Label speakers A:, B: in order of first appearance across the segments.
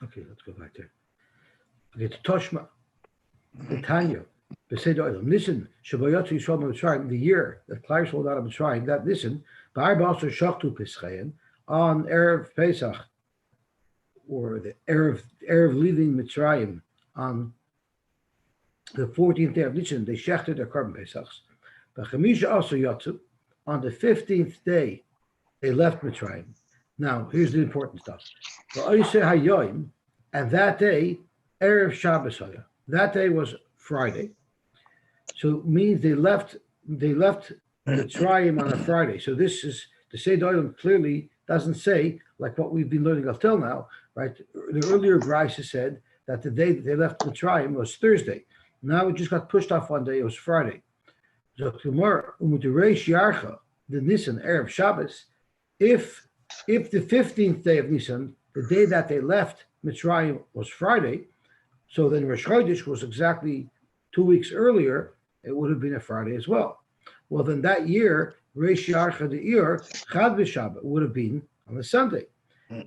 A: Okay, let's go back there. Okay, to Toshma, the Tanya, the Seder Olam. Listen, Shabayot Yisrael Mitzrayim, the year that Klai sold out of Mitzrayim. That listen, Ba'ar Ba'asar Shachtu Peschayin on erev Pesach, or the erev leaving Mitzrayim on the 14th day of Nissan. They shechted their korban Pesachs. B'chamisha also Yotzu, on the 15th day they left Mitzrayim. Now here's the important stuff. And that day, erev Shabbos. That day was Friday, so it means they left Mitzrayim on a Friday. So this is the Seder Olam clearly doesn't say like what we've been learning up till now, right? The earlier Brisa said that the day that they left Mitzrayim was Thursday. Now it just got pushed off one day. It was Friday. So tomorrow, the Nisan erev Shabbos. If the 15th day of Nisan, the day that they left Mitzrayim was Friday, so then Rosh Chodesh was exactly 2 weeks earlier, it would have been a Friday as well. Well, then that year, Reish Yarcha De'ir, Chad B'Shabbat, would have been on a Sunday.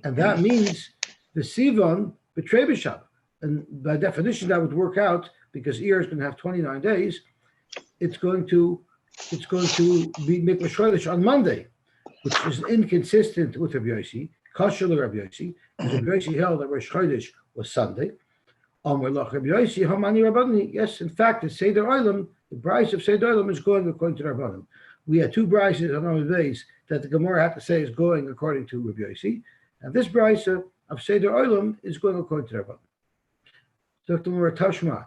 A: And that means the Sivan B'Trei B'Shabbat. And by definition, that would work out because Iyar is going to have 29 days. It's going to be Rosh Chodesh on Monday, which is inconsistent with Rabbi Yosy, Kashal Rabbi Yosy, because Rabbi Yosy held that Rosh Chodesh was Sunday. Yes, in fact, the Seder Olam, the Brisa of Seder Olam is going according to Rabbanim. We had two Brises on our days that the Gemara had to say is going according to Rabbi Yosy, and this Brisa of Seder Olam is going according to Rabbanim. Dr. Mora Tashma,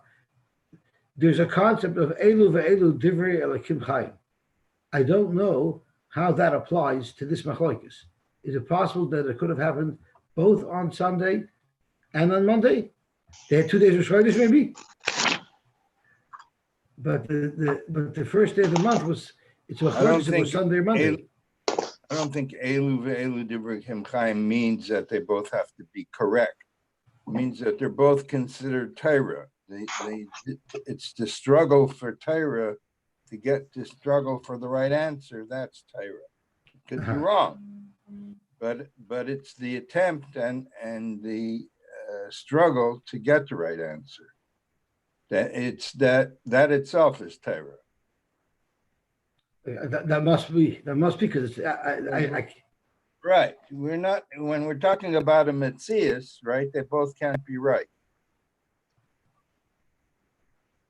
A: there's a concept of Elu ve'elu divrei Elokim Chaim. I don't know how that applies to this machlokes. Is it possible that it could have happened both on Sunday and on Monday? They had 2 days of Chodesh, maybe. But the first day of the month was Sunday or Monday.
B: I don't think Elu ve'elu divrei Chaim means that they both have to be correct. It means that they're both considered Torah. It's the struggle for Torah to get the struggle for the right answer. That's Torah. It could be wrong, but it's the attempt and the struggle to get the right answer. That itself is Torah.
A: That must be because it's
B: right. We're not when we're talking about a Metzias, right? They both can't be right.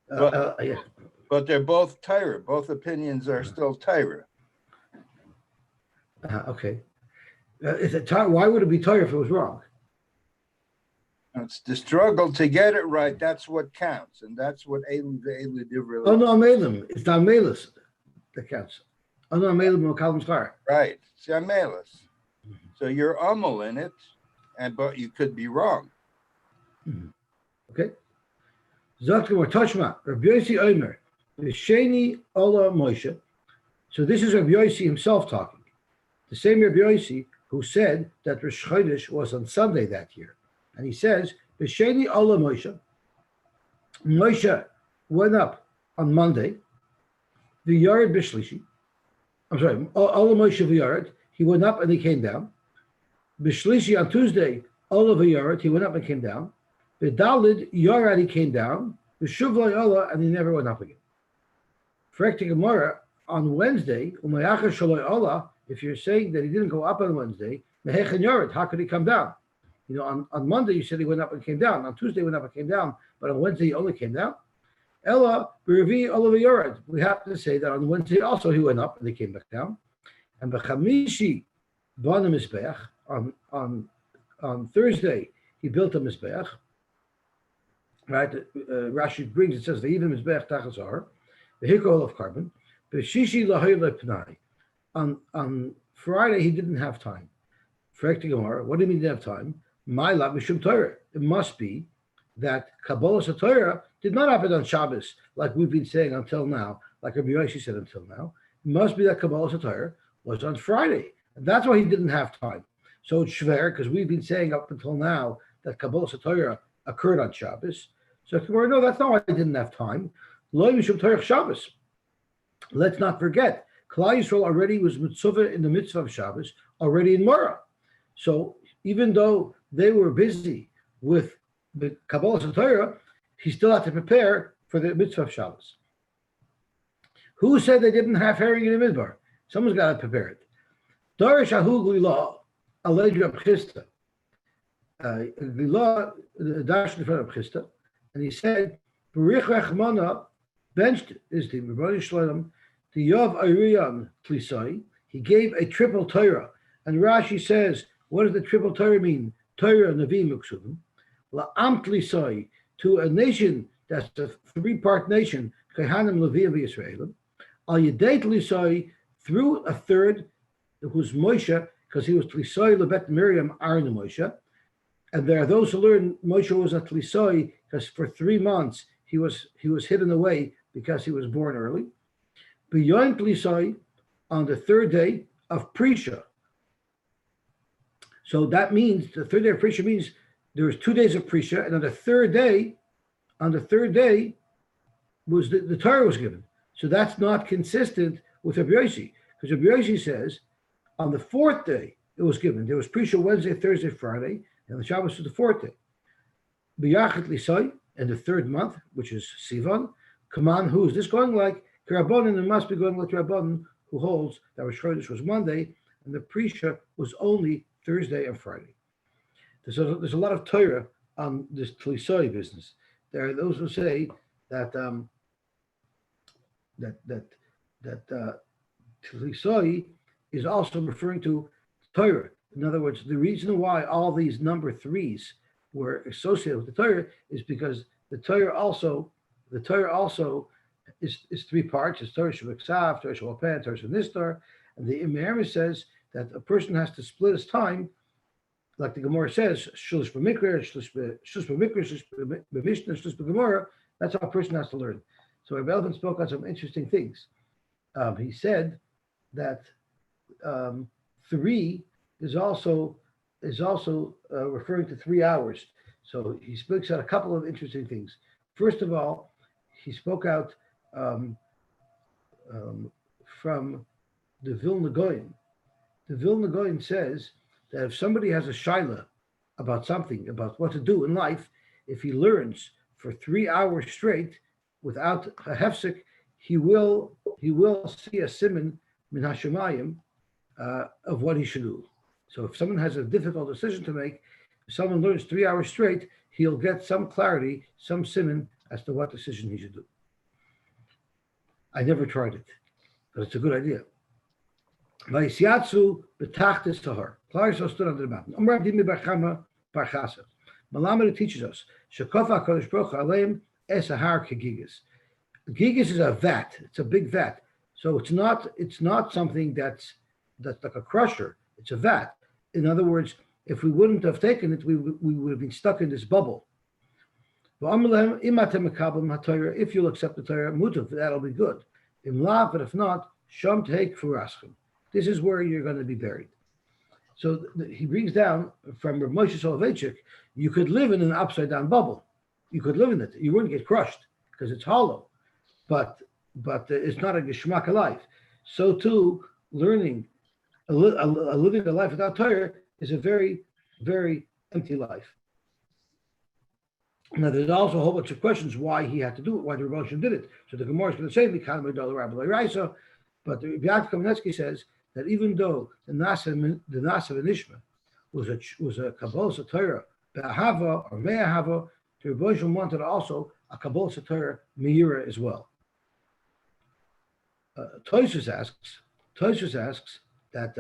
B: But they're both Torah. Both opinions are still Torah.
A: Okay. Why would it be Torah if it was wrong?
B: It's the struggle to get it right. That's what counts, and that's what Elu Divrei.
A: Oh no, Amelim. It's the Amelis that counts. Oh no, Amelim Mokalim Schar.
B: Right. It's Amelis. So you're Amel in it, but you could be wrong.
A: Okay. Zakir Toshma, Rabbi Yosy Omer, V'sheni Ola Moshe. So this is Rabbi Yosy himself talking. The same Rabbi Yosy who said that Rosh Chodesh was on Sunday that year. And he says, V'sheni Ola Moshe. Moshe went up on Monday, V'yared B'shlishi. I'm sorry, Ola Moshe V'yared. He went up and he came down. B'shlishi on Tuesday, Ola V'yared. He went up and came down. B'dalid Yarad, he came down. B'shuvla Ola, and he never went up again. Frekti Gemara on Wednesday, Umayachar Shaloi Ola. If you're saying that he didn't go up on Wednesday, Mehechan Yarad, how could he come down? You know, on Monday you said he went up and came down. On Tuesday he went up and came down, but on Wednesday he only came down. Ella B'Revi Ola V'Yarad. We have to say that on Wednesday also he went up and he came back down. And B'Chamishi Bana Mizbeach, on Thursday he built a Mizbeach. Right, Rashi brings, it says the even Mizbeach Tachas Ar, the Hikol of carbon. B'Shishi Lahay Lepnai. On Friday he didn't have time. Frekti Gemara, what do you mean he didn't have time? My love Mishum Torah. It must be that Kabbalah Torah did not happen on Shabbos, like we've been saying until now, like Rabbi Yosy said until now. It must be that Kabbalah Torah was on Friday. And that's why he didn't have time. So it's shver, because we've been saying up until now that Kabbalah Torah occurred on Shabbos. So no, that's not why I didn't have time. Lo Mishum Torah Shabbos. Let's not forget, Klal Yisrael already was mitzvah in the mitzvah of Shabbos, already in Mora. So even though they were busy with the Kabbalah Torah, he still had to prepare for the mitzvah of Shabbos. Who said they didn't have herring in the midbar? Someone's got to prepare it. Darish Ahu Glila, alleged Reb Chisda. Glila, the Dash in front of Chisda, and he said, Barich Rechmana benched his team, Rabbi Shalom, the Yov Ariyan Tlisai. He gave a triple Torah. And Rashi says, what does the triple Torah mean? Torah Nevi'im Uksuvim. La'am Tlisai, to a nation that's a three-part nation, Kehanim Leviim Yisraelim. Al Yedei Tlisai, through a third, who's Moshe, because he was Tlisai Lebet Miriam Aaron Moshe. And there are those who learn Moshe was a Tlisai because for 3 months he was hidden away because he was born early. Beyond Tlisai, on the third day of Prisha. So that means the third day of Prisha means there was 2 days of Prisha, and on the third day was the Torah was given. So that's not consistent with Rabbi Yosy, because Rabbi Yosy says on the fourth day it was given. There was Prisha Wednesday, Thursday, Friday, and the Shabbos was the fourth day. B'yachet Lisai, in the third month, which is Sivan. Come on, who is this going like? Rabbanan, it must be going like Rabbanan, who holds that Rosh Chodesh was Monday, and the Prisha was only Thursday and Friday. There's a lot of Torah on this Tlisai business. There are those who say that Tlisai is also referring to Torah. In other words, the reason why all these number threes were associated with the Torah is because the Torah also is 3 parts. It's Torah Shabbat, Torah Shabbat, Torah Nistar, and the Imam says that a person has to split his time, like the Gemara says, Shlish b'Mikra, Shlish b'Mishnah, Shlish b'Gemara. That's how a person has to learn. So Rabbi Elvin spoke on some interesting things. He said that 3 is also referring to 3 hours. So he speaks out a couple of interesting things. First of all, he spoke out from the Vilna Gaon. The Vilna Gaon says that if somebody has a shaila about something, about what to do in life, if he learns for 3 hours straight without a hefsek, he will see a siman min hashemayim of what he should do. So if someone has a difficult decision to make, if someone learns 3 hours straight, he'll get some clarity, some siman as to what decision he should do. I never tried it, but it's a good idea. Vayisyatsu betachtis tahar. Clariso stood under the mountain. Amar Abdimi Barchama Barchasa. Malamed teaches us Shekofa Kodesh Baruch Aleim Es Ahar Kegigas. Gigas is a vat. It's a big vat. So it's not something that's like a crusher. It's a vat. In other words, if we wouldn't have taken it, we would have been stuck in this bubble. If you'll accept the Torah, mutav, that'll be good. But if not, sham teik furaschim. This is where you're going to be buried. So he brings down from Rav Moshe Soloveitchik, you could live in an upside down bubble. You could live in it. You wouldn't get crushed because it's hollow. But it's not a geschmack life. So too, living a life without Torah is a very, very empty life. Now, there's also a whole bunch of questions why he had to do it, why the Rebbe did it. So the Gemara is going to say, but the Rabbi Kamenetsky says that even though the Nasa and Ishma was a Kabbalah Torah, Be'ahava or Me'ahava, the Rebbe wanted also a Kabbalah Torah Meira as well. Toysus asks that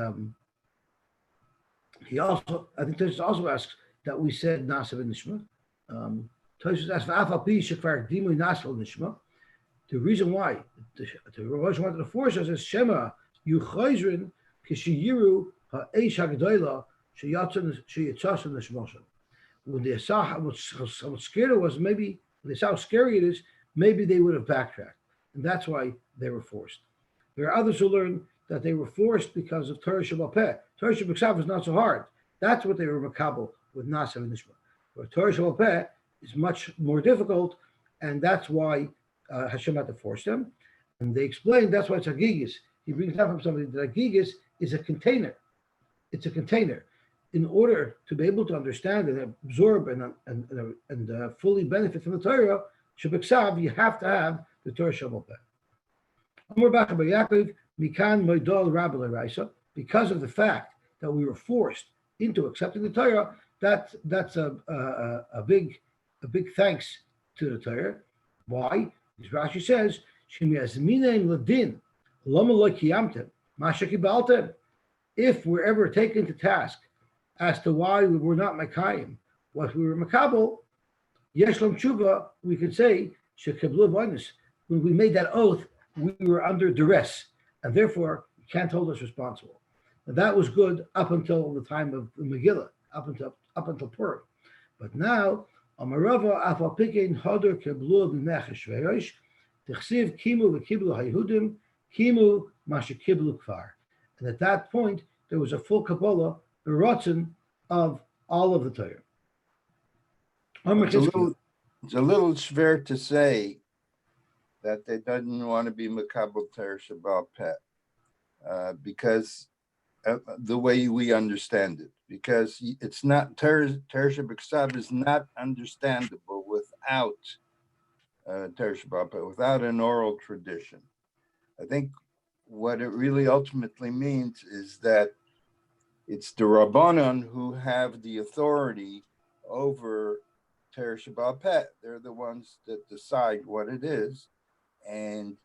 A: he also, I think Toysus also asks that we said Nasa and Ishma. Toysus asks the reason why the Rosh wanted to force us is Shema Yuchayzrin Kishiyiru Ha'esh Hagdoila Sheyatzon Nishmoshen. When they saw how scared it was, maybe when they saw how scary it is, maybe they would have backtracked, and that's why they were forced. There are others who learn that they were forced because of Torah Shabbat Peh. Torah Shabbat Ksav is not so hard. That's what they were makabel with Nasa and Nishma. But Torah Shabbat Peh is much more difficult, and that's why Hashem had to force them. And they explain that's why it's Hagigis. He brings down from somebody that Hagigis is a container. It's a container. in order to be able to understand and absorb and fully benefit from the Torah, Shabbat, you have to have the Torah Shabbat. Because of the fact that we were forced into accepting the Torah, that's a big thanks to the Torah. Why? As Rashi says, if we're ever taken to task as to why we were not Makayim, what we were Makabel, Yeshlam Tshuva, we could say, when we made that oath, we were under duress, and therefore you can't hold us responsible. And that was good up until the time of the Megillah, up until Purim. But now, Amarava Afalpikein Hodor Keblu B'Mecheshverosh, Tichsiv Kimu V'Kiblu Hayehudim, Kimu Mashakiblu Kfar. And at that point, there was a full Kabbalah, the Ratzon of all of the Torah.
B: It's a little schwer to say that they didn't want to be Makabel Torah Shabbat Peh, because the way we understand it, because it's not Torah Shabbat is not understandable without Torah Shabbat Peh, without an oral tradition. I think what it really ultimately means is that it's the Rabbanon who have the authority over Torah Shabbat Peh. They're the ones that decide what it is. And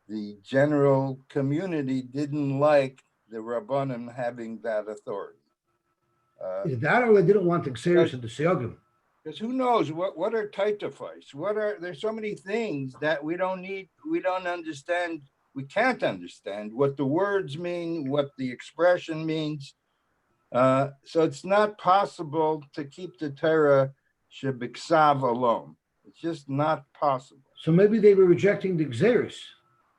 B: the general community didn't like the Rabbanim having that authority.
A: Is that or they didn't want the Xeris and the Seyagim?
B: Because who knows what are taitafais? There's so many things that we don't understand, we can't understand what the words mean, what the expression means. So it's not possible to keep the Torah Shebiksav alone. It's just not possible.
A: So maybe they were rejecting the Xeris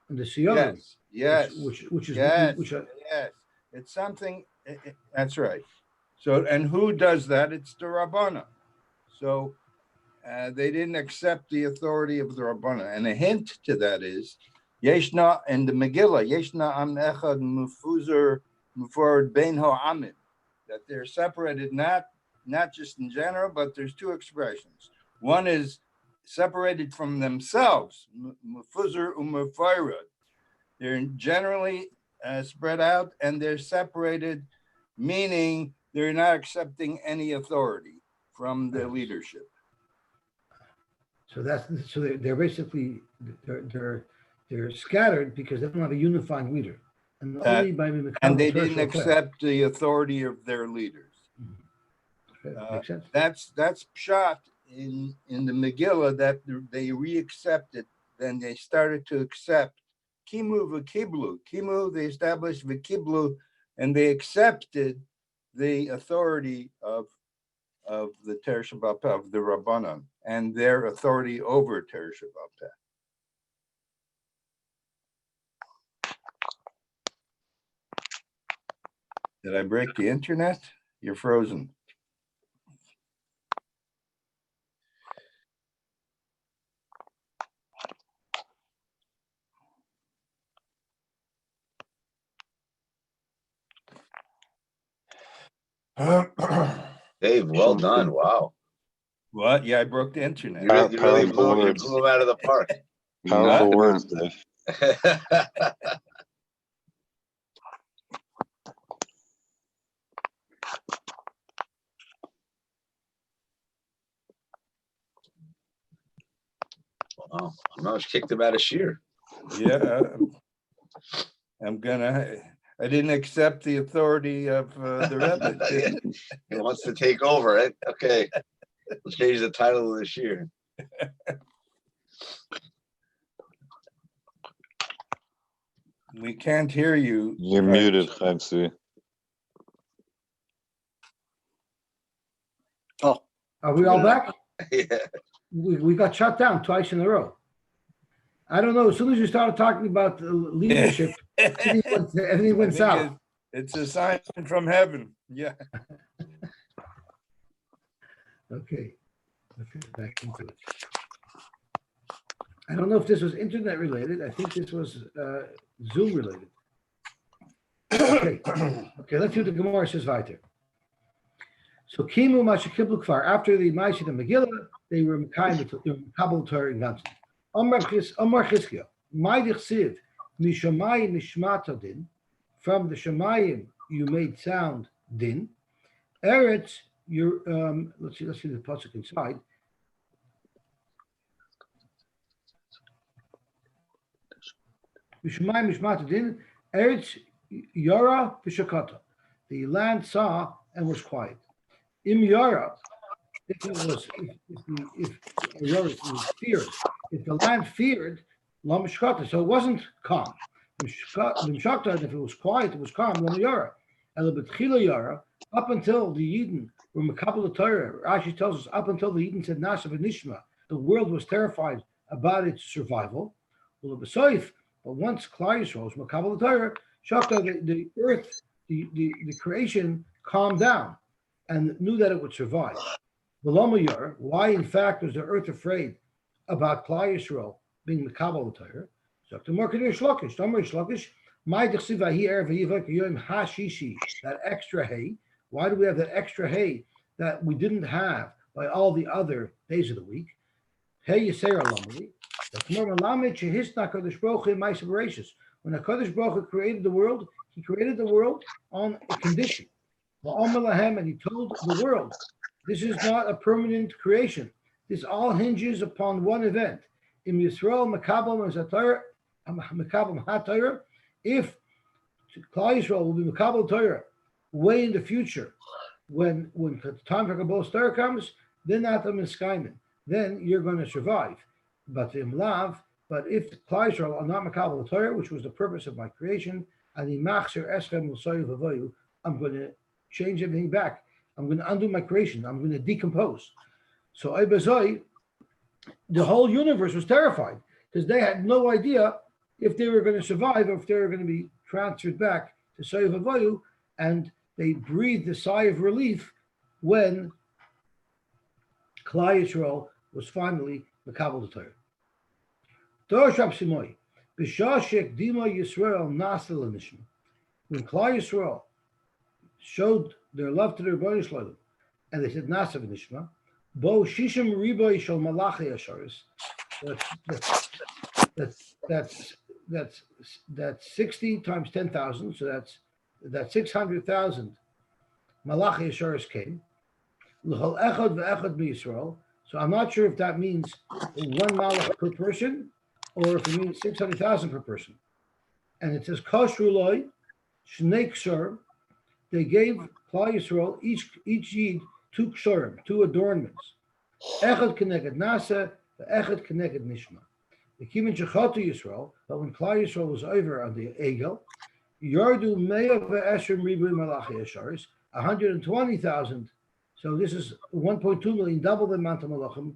A: and the Siyagim.
B: Yes.
A: Yes.
B: It's something. That's right. So, and who does that? It's the Rabbana. So they didn't accept the authority of the Rabbana. And a hint to that is, Yeshna in the Megillah, Yeshna am echad mufuzar mufarad bein ha'amim, that they're separated not just in general, but there's two expressions. One is separated from themselves, mufuzar u'mufarad. They're generally spread out, and they're separated, meaning they're not accepting any authority from the leadership.
A: So they're basically they're scattered because they don't have a unifying leader, and only by
B: and they didn't accept the authority of their leaders.
A: Makes sense.
B: That's pshat in the Megillah, that they reaccepted. Then they started to accept Kimu v'Kiblu. Kimu, they established v'Kiblu, and they accepted the authority of the Torah Shabbat Peh, of the Rabbanan, and their authority over Torah Shabbat Peh. Did I break the internet? You're frozen.
C: Dave, well done. Wow.
B: What? Yeah, I broke the internet.
C: You really blew him out of the park.
D: Powerful words, Dave.
C: Wow. Almost kicked him out of shear.
B: Yeah. I didn't accept the authority of the Rebbe.
C: He wants to take over, right? Okay. Let's change the title of this year.
B: We can't hear you.
D: You're muted, Chaimsi.
C: Oh.
A: Are we all back?
C: Yeah.
A: We got shut down twice in a row. I don't know. As soon as you started talking about leadership, everything went south.
B: It's a sign from heaven. Yeah.
A: Okay. Let's get back into it. I don't know if this was internet related. I think this was Zoom related. Okay. Okay. Let's do the Gemara says weiter. So Kimu Mashakiblu Kfar, after the Ma'asid and Megillah, they were Makabel Torah in Ganzen. Amar Chizkiah, Ma'idich Siv, Mishamayim Mishmata Din, from the Shamayim you made sound Din. Eretz, let's see the pasuk inside. Mishamayim Mishmata Din, Eretz Yara V'Shakata. The land saw and was quiet. Im Yara, if the land feared, Lam Mishkata, so it wasn't calm. Mishkata, if it was quiet, it was calm. Lam Yara, Elabetchila Yara, up until the Yidden were Makabel Torah. Rashi tells us up until the Yidden said Nasav and Nishma, the world was terrified about its survival. But once Klal Yisrael was Makabel Torah, Shakta, the earth, the creation calmed down and knew that it would survive. Why, in fact, was the earth afraid about Klal Yisrael being Makabel Torah? That extra hay. Why do we have that extra hay that we didn't have by all the other days of the week? Hey, Yisera Lamali. When HaKadosh Baruch Hu created the world, he created the world on a condition. And he told the world, this is not a permanent creation. This all hinges upon one event. In Yisrael, Makabel HaTorah, if Klal Yisrael will be Makabel Torah way in the future, when the time for Kabbalah Torah comes, then you're going to survive. But if Klal Yisrael are not Makabel Torah, which was the purpose of my creation, and I'm going to change everything back. I'm going to undo my creation. I'm going to decompose. So the whole universe was terrified because they had no idea if they were going to survive or if they were going to be transferred back to Soyev Avoyu, and they breathed a sigh of relief when Klal Yisrael was finally Makabel Torah. Torah Shabsimoi, B'shashek Dima Yisrael Nasel Nishma. When Klal Yisrael showed their love to their Rebbeinu Shalom, and they said Nasav Nishma, Bo Shishim Riboy Shal Malachi Asharis. That's 60 times 10,000. So that's 600,000 Malachi Asharis came. L'chol echad ve'echad b'Yisrael. So I'm not sure if that means one malach per person, or if it means 600,000 per person. And it says Koshru Loi Shnei Ksur. They gave Klal Yisrael each yid 2 kshurim, 2 adornments. Echad keneged nasa, echad keneged nishma. The kivin shechatu Yisrael, but when Klal Yisrael was over on the Egel, yardu me'ah ve'esrim ribu malachi asharis, 120,000. So this is 1.2 million, double the amount of malachim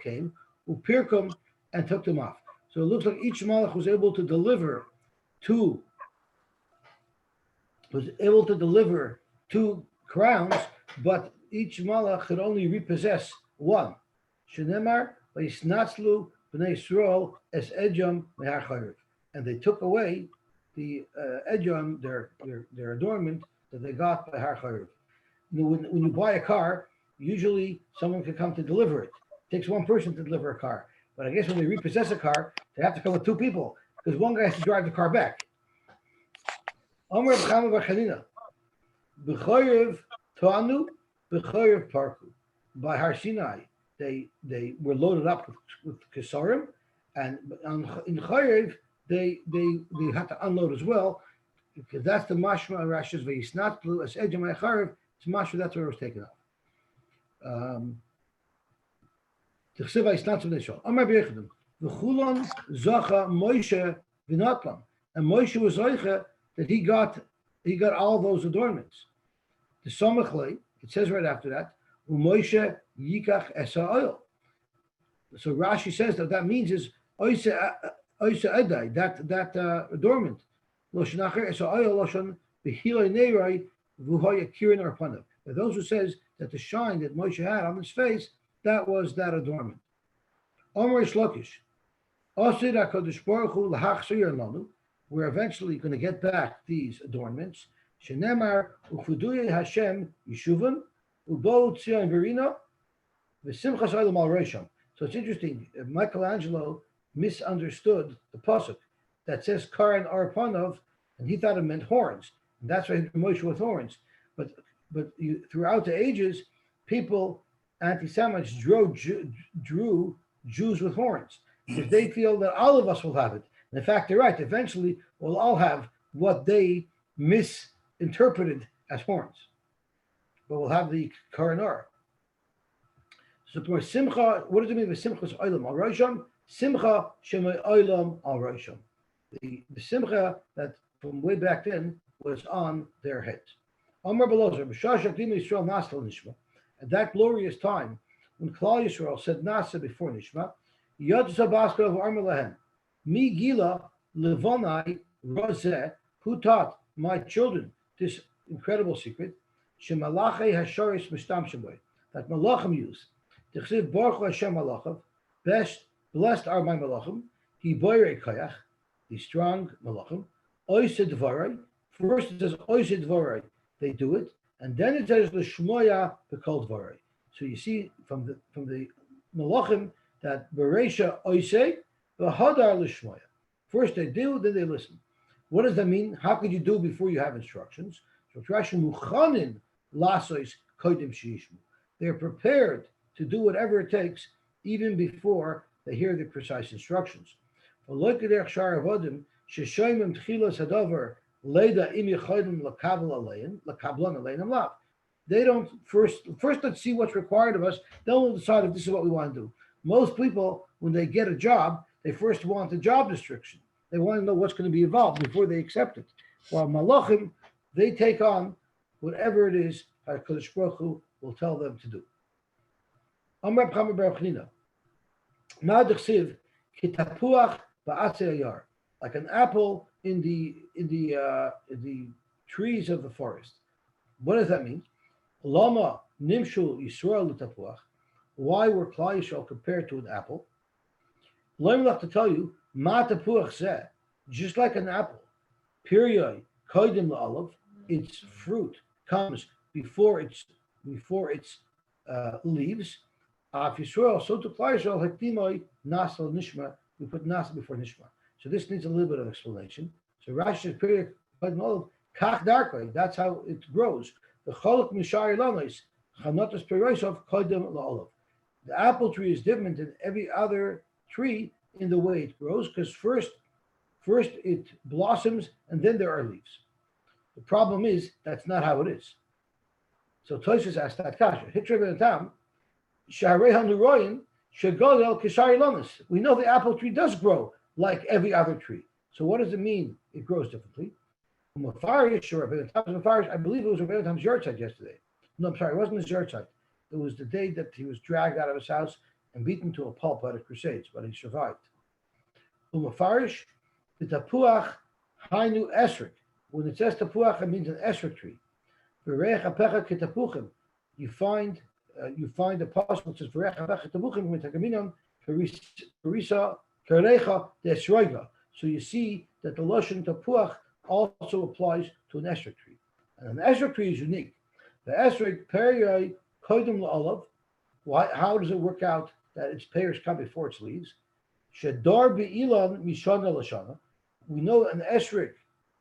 A: came, upirkum, and took them off. So it looks like each malach was able to deliver 2 crowns, but each malach could only repossess 1. Shenemar v'yisnatzlu b'nei Yisrael es edjam me'har chayriv, and they took away the edjam, their adornment that they got by har chayriv. When you buy a car, usually someone can come to deliver it. It takes one person to deliver a car, but I guess when they repossess a car, they have to come with 2 people because one guy has to drive the car back. Amr b'chama b'chanina, b'choyev to'anu, b'choyev parku. By Har Sinai, they were loaded up with kesarim, and in Choyev they had to unload as well, because that's the mashma Rashi's v'yisnatlu as edjam ha'charev. It's mashma, that's where it was taken off. T'chsev v'yisnatlu v'neshol. Amar b'yechadim v'chulon zacha Moshe v'natlam, and Moshe was zoicha that he got all those adornments. The Somachle, it says right after that, Moshe yikach esa oil. So Rashi says that means is oise edai, that adornment. Loshenacher esa oil loshon behiloi neirai v'hoya kirin arpanav. Those who says that the shine that Moshe had on his face, that was that adornment. Omer Shlokish, Osid HaKadosh Baruch Hu l'hachzir lanu. We're eventually going to get back these adornments. Shenemar ufuduye Hashem yishuvan Ubo Tzion Verino, V'simchas Olam al Rosham. So it's interesting. Michelangelo misunderstood the pasuk that says Karan Arpanov, and he thought it meant horns. And that's why he drew Moshe with horns. But throughout the ages, people, anti-Semites, drew Jews with horns because they feel that all of us will have it. And in fact, they're right. Eventually, we'll all have what they misinterpreted as horns. But we'll have the Karanor. So for Simcha, what does it mean with Simcha's Olam al Rosham? Simcha Shemay Olam al Rosham. The Simcha that from way back then was on their heads. Amar Belozer, B'shashak Dim Yisrael Nasal Nishma. At that glorious time, when Klal Yisrael said Nasa before Nishma, Yod Zabaska of Amar Lahem, Mi Gila Levonai Rozeh, who taught my children this incredible secret, Shemalache Hasharis Mishtam Sheboy, that Malachim use. T'chsiv Baruch Hashem Malachav, blessed are my Malachim, He Boyrei Kayach, the strong Malachim, Oised Dvarai, first it says Oised Dvarai, they do it, and then it says L'shmoya B'kol Dvarai. So you see from the Malachim that Bereisha Oisei, V'hadar L'shmoya. First they do, then they listen. What does that mean? How could you do before you have instructions? So Rashi Muchanin Lasois Kodim Sheishmu. They're prepared to do whatever it takes, even before they hear the precise instructions. They don't first let's see what's required of us, then we'll decide if this is what we want to do. Most people, when they get a job, they first want the job description. They want to know what's going to be involved before they accept it. While Malachim, they take on whatever it is HaKadosh Baruch Hu will tell them to do. Amar B'chamer Bar Chanina, Ma'adachsiv kitapuach ba'atzei ayar, like an apple in the trees of the forest. What does that mean? Lama nimshu Yisrael l'tapuach. Why were Klal Yisrael compared to an apple? Le'mlach to tell you, ma tapuach zeh, just like an apple. Period. Kodim la'olav. Its fruit comes before its leaves. Yisrael, so to Klal Yisrael, hakdimai nasal nishma. We put nasa before nishma. So this needs a little bit of explanation. So Rashi is period kodim la'olav. Kach darkei. That's how it grows. The cholok mishari lanos chanotas perosav kodim la'olav. The apple tree is different than every other tree in the way it grows, because first it blossoms and then there are leaves. The problem is that's not how it is. So Tosfos asked that kasha. Hitra b'netam shaharei hanuroyin shegodel kishari lanos. We know the apple tree does grow like every other tree. So what does it mean? It grows differently. Mafarish, sure, but I believe it was Rabbi Tam's yahrzeit yesterday. No, I'm sorry, it wasn't his yahrzeit. It was the day that he was dragged out of his house and beaten to a pulp by the Crusades, but he survived. Umafarish, the tapuach hainu esrik. When it says tapuach, it means an esrik tree. V'reich apecha ketapuchim. You find the passage that says v'reich apecha ketapuchim mitagaminon perisa karecha desroiga. So you see that the lashon tapuach also applies to an esrik tree, and an esrik tree is unique. The esrik period kodim la'olav. Why? How does it work out that its pears come before its leaves? Shadar be'ilan mishana lashana. We know an esrik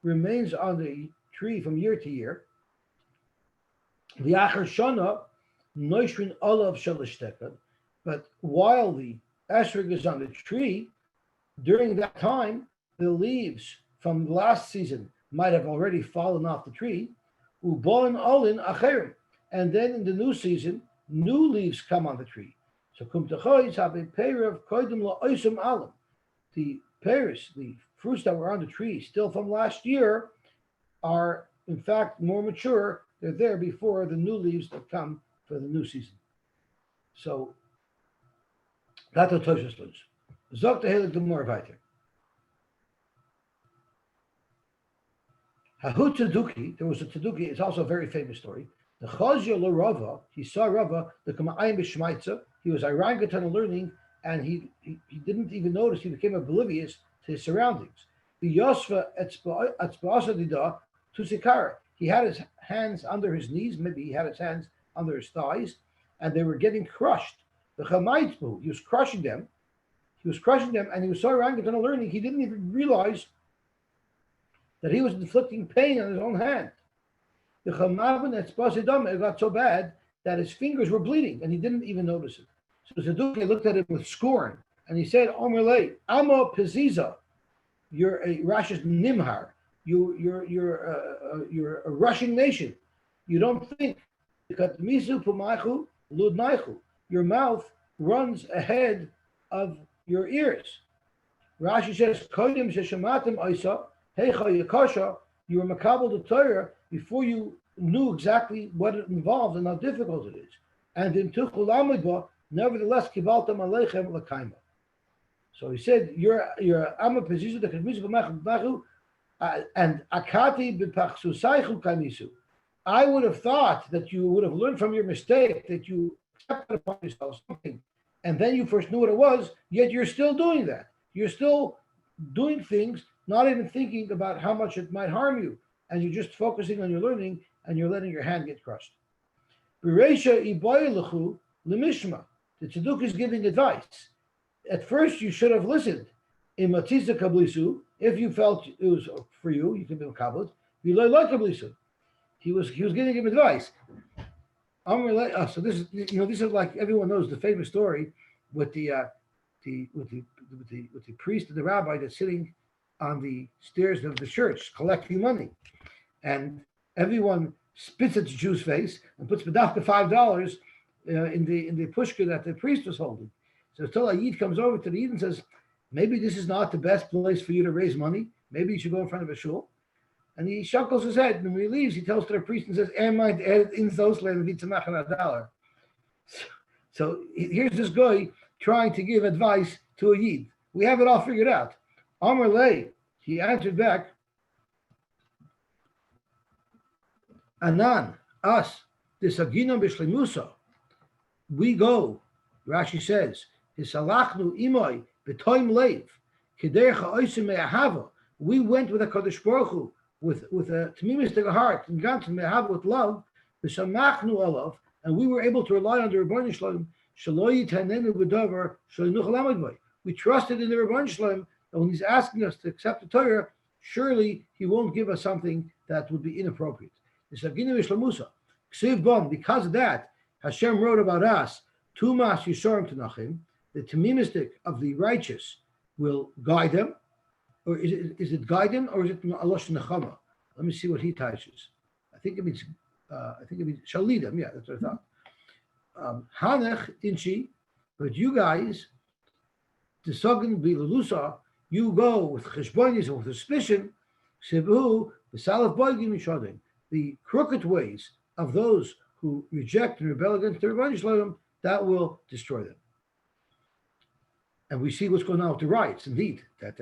A: remains on the tree from year to year. V'achar shana noishrin olav shalishtekad. But while the esrik is on the tree, during that time, the leaves from last season might have already fallen off the tree. Ubon olin acherim. And then in the new season, new leaves come on the tree. So kumtachois have a pair of kodim la'osim alam. The pears, the fruits that were on the tree still from last year, are in fact more mature. They're there before the new leaves that come for the new season. So that's what Tosfos learns. Zok tehilek gemor weiter. Hahu Taduki, there was a Taduki, it's also a very famous story. The Chazia Rava, he saw Rava, the Kama'ayim B'Shmaitza, he was orangutan learning, and he didn't even notice, he became oblivious to his surroundings. The Yosfa Etzba'asa Dida to Sikara. He had his hands under his knees, maybe he had his hands under his thighs, and they were getting crushed. The Chamaitbu, he was crushing them. He was crushing them, and he was so arrogant on learning, he didn't even realize that he was inflicting pain on his own hand. The Chamavin at Spasidam, it got so bad that his fingers were bleeding, and he didn't even notice it. So Zeduke looked at him with scorn, and he said, Omerle, Amo Peziza, you're a Rashi's Nimhar. You're a Russian nation. You don't think. Your mouth runs ahead of your ears. Rashi says, you were makabel the Torah before you knew exactly what it involved and how difficult it is. And in Tuchulamidba, nevertheless, kibaltam aleichem l'kaima. So he said, you're Amma Pezizu the Kadmizu b'machum and akati b'pachsusaychu kamisu. I would have thought that you would have learned from your mistake, that you accepted upon yourself something, and then you first knew what it was, yet you're still doing that. You're still doing things, not even thinking about how much it might harm you, and you're just focusing on your learning, and you're letting your hand get crushed. Bereisha iboyelechu lemishma. The tzeduk is giving advice. At first, you should have listened. In matisa kablisu, if you felt it was for you, you could be makabel. V'lo kablisu. He was giving him advice. So this is like everyone knows the famous story with the priest and the rabbi that's sitting on the stairs of the church collecting money, and everyone spits at the Jew's face and puts bedafka $5 in the pushka that the priest was holding. So till a Yid comes over to the Yid and says, maybe this is not the best place for you to raise money. Maybe you should go in front of a shul. And he shuckles his head, and when he leaves, he tells to the priest and says, So here's this guy trying to give advice to a Yid. We have it all figured out. Amar Lei, he answered back, Anan, us, this Aginam Bishlemusa, we go, Rashi says, Hisalachnu imoy b'toim leiv, kedercha oisim me'ahava. We went with a Kadosh Baruch Hu, with a tamimistic heart, and gone to me'ahava with love, v'samachnu alav, and we were able to rely on the Rebbeinu Shalom, shelo yitanenu b'davar shelo nuchal amid. We trusted in the Rebbeinu Shalom that when he's asking us to accept the Torah, surely he won't give us something that would be inappropriate. Because of that, Hashem wrote about us, Tumas Yisharim Tanachim, the tamimistic of the righteous will guide them. Or is it guide them, or is it Alosh Nechama? Let me see what he teaches. I think it means Shalidam. Yeah, that's what I thought. Hanech Inchi, but you guys, the Sogan Bilalusa, you go with Cheshbonis and with suspicion, Sebu, the Salaf Boygim Mishadim, the crooked ways of those who reject and rebel against the Rebbeinu Shalom, that will destroy them. And we see what's going on with the riots, indeed, that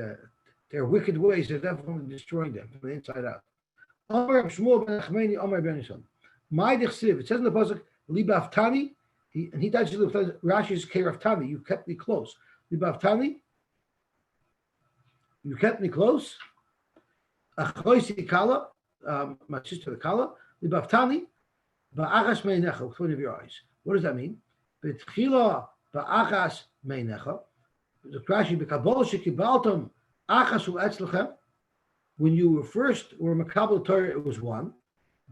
A: their wicked ways are definitely destroying them from the inside out. It says in the pasuk, Libaftani, and he touches Rashi's Keraftani, you kept me close. Libaftani, you kept me close. Achloisi Kala, my sister the Kala, Libaftani, Ba'achas Meinecha, with one of your eyes. What does that mean? Betchila Ba'achas Meinecha, the Rashi, Bekabol Shekibaltam Achasu Etzlechem, when you were first were Makabel Torah, it was one.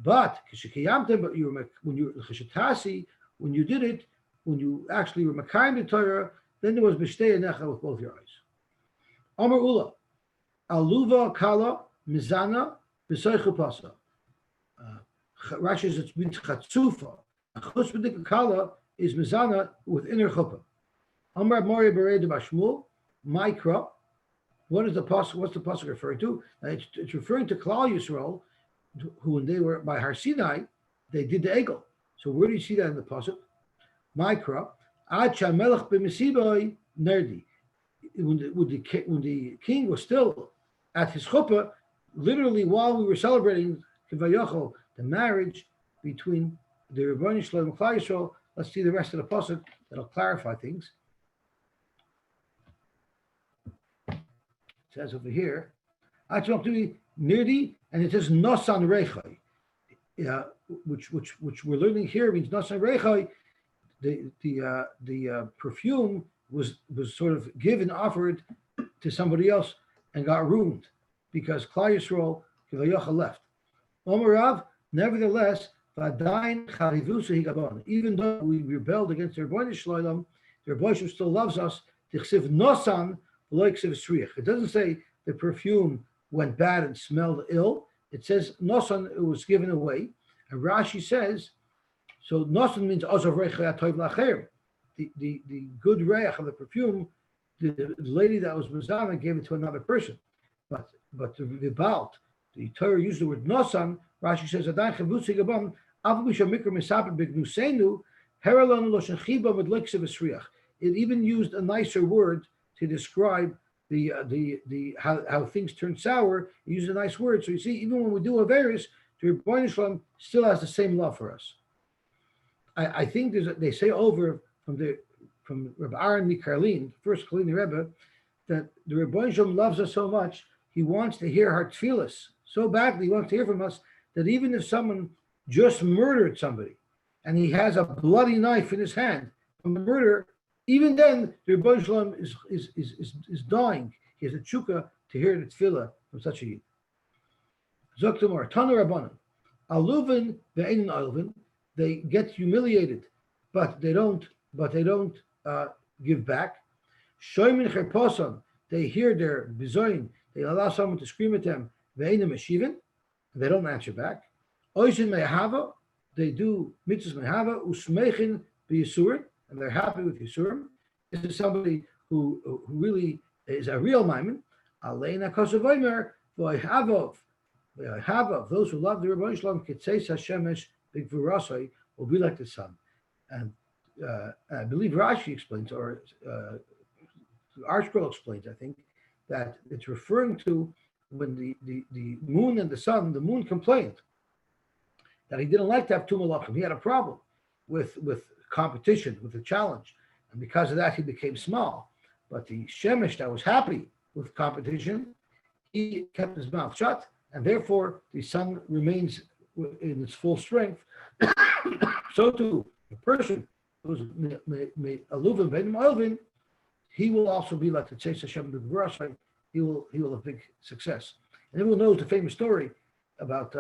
A: But when you did it, when you actually were Makayim the Torah, then there was B'shtei Necha with both your eyes. Amar Ula, Aluva Kala Mizana B'soichu Pasa. Rashi says it means Chatzufa. Chutz B'dik Kala is Mizana with inner chuppah. Amar Mori Bered Bashmul Mikra. What's the pasuk referring to? It's referring to Klal Yisrael, who when they were by Har Sinai, they did the egel. So where do you see that in the pasuk? Mikra, Ad Shamelech b'Mesibai Nerdi. When the king was still at his chuppah, literally while we were celebrating Kivayachol, the marriage between the Rebbeinu Shalom and Klal Yisrael. Let's see the rest of the pasuk that'll clarify things. It says over here, Nerdi, and it says Nosan Rechai. which we're learning here means Nasan Rechai. The perfume was sort of given, offered to somebody else, and got ruined because Klal Yisrael Kivayachal left. Omarav, nevertheless, even though we rebelled against the Rebbeinu Shloim, the Rebbeinu still loves us. Nosan, it doesn't say the perfume went bad and smelled ill. It says Nosan, it was given away. And Rashi says, so Nosan means Ozav Reicha Tov Lacher. The good reich of the perfume, the lady that was Mazana gave it to another person. But the Baalt, the Torah used the word Nosan. Rashi says, Adan Chavutzi Gabam, Avu Bisha Mikra Misapet Bignusenu, Heralon Loshen Chiba with Leksev Esriach. It even used a nicer word to describe the how things turn sour. It used a nice word. So you see, even when we do Averis, the Rebbeinu Shalom still has the same love for us. I think they say over from Rabbi Aaron Mikarlin, first Kalini Rebbe, that the Rebbeinu Shalom loves us so much, he wants to hear our tefillas so badly. He wants to hear from us that even if someone just murdered somebody and he has a bloody knife in his hand from the murder, even then the Rebbeinu Shalom is dying. He has a tshuka to hear the tefillah from such a yid. Zoktamar Tanu Rabbanan Aluvin ve'ein aluvin. They get humiliated, but they don't give back. Shoymin cherposan. They hear their bizoin. They allow someone to scream at them. Ve'ein meshivin. They don't answer back. Oisin mehava. They do mitzvahs mehava. Usmechin b'yisurim, and they're happy with yisurim. This is somebody who really is a real maimin. Aleina kosavomer v'oihavov. Those who love the Rebbeinu Shalom kitzeis hashemesh big v'rasoi will be like the sun. And I believe Rashi explains, or ArtScroll explains, I think, that it's referring to when the moon and the sun, the moon complained that he didn't like to have two malachim. He had a problem with competition, with the challenge. And because of that, he became small. But the Shemesh that was happy with competition, he kept his mouth shut, and therefore the sun remains in its full strength. So too, the person who's aluvin ben alvin, he will also be like the Tzeis Hashem B'Grasai. He will have big success. And everyone knows the famous story about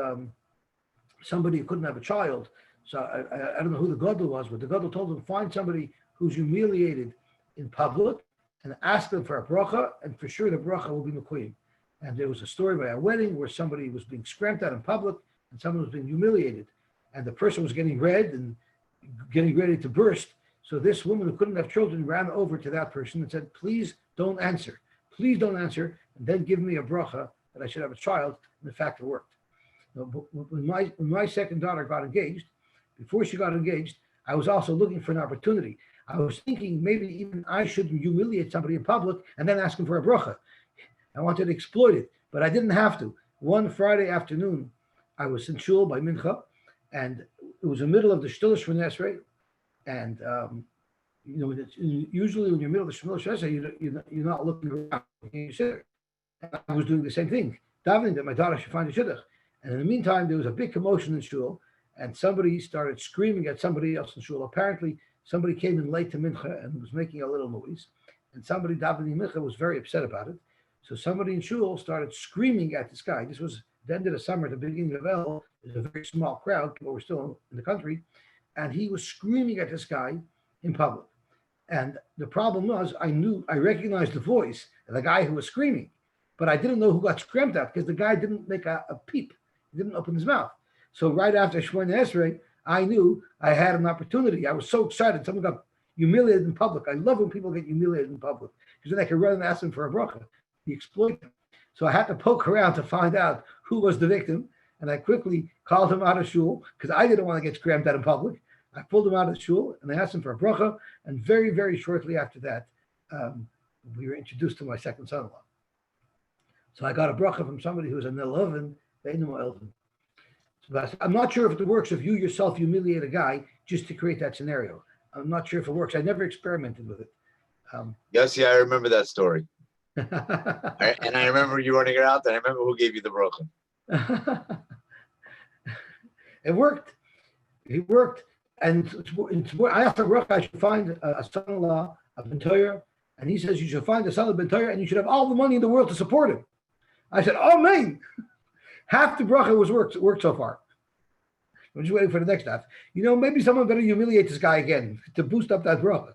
A: somebody who couldn't have a child. So I don't know who the Gadol was, but the Gadol told him, find somebody who's humiliated in public and ask them for a bracha, and for sure the bracha will be Mekuyim. And there was a story by a wedding where somebody was being scramped at in public and someone was being humiliated. And the person was getting red and getting ready to burst. So this woman who couldn't have children ran over to that person and said, please don't answer. Please don't answer. And then give me a bracha that I should have a child. And in fact, it worked. When my second daughter got engaged, before she got engaged, I was also looking for an opportunity. I was thinking maybe even I should humiliate somebody in public and then ask them for a bracha. I wanted to exploit it, but I didn't have to. One Friday afternoon, I was in shul by Mincha, and it was the middle of the Shtulish for Nesrei. And, usually when you're in the middle of the Shtulish for Nesrei, you're not looking around. You sit there. And I was doing the same thing, davening that my daughter should find a shidduch. And in the meantime, there was a big commotion in shul, and somebody started screaming at somebody else in shul. Apparently, somebody came in late to Mincha and was making a little noise, and somebody davening Mincha was very upset about it. So somebody in shul started screaming at this guy. This was the end of the summer, at the beginning of El. It was a very small crowd. People were still in the country. And he was screaming at this guy in public. And the problem was, I recognized the voice of the guy who was screaming, but I didn't know who got screamed at because the guy didn't make a peep. He didn't open his mouth. So right after Shemona Esrei, I knew I had an opportunity. I was so excited. Someone got humiliated in public. I love when people get humiliated in public because then I can run and ask them for a bracha. He exploited them. So I had to poke around to find out who was the victim. And I quickly called him out of shul because I didn't want to get scrammed at in public. I pulled him out of shul and I asked him for a bracha. And very, very shortly after that, we were introduced to my second son-in-law. So I got a bracha from somebody who was an 11, so I'm not sure if it works if you yourself humiliate a guy just to create that scenario. I'm not sure if it works. I never experimented with it.
C: Yosy, I remember that story. And I remember you running around, and I remember who gave you the bracha.
A: It worked. He worked, and I asked him, I should find a son-in-law, a Bentayr, and he says you should find a son of Bentayr, and you should have all the money in the world to support him. I said, oh man, half the bracha was worked so far. I'm just waiting for the next half. Maybe someone better humiliate this guy again to boost up that bracha.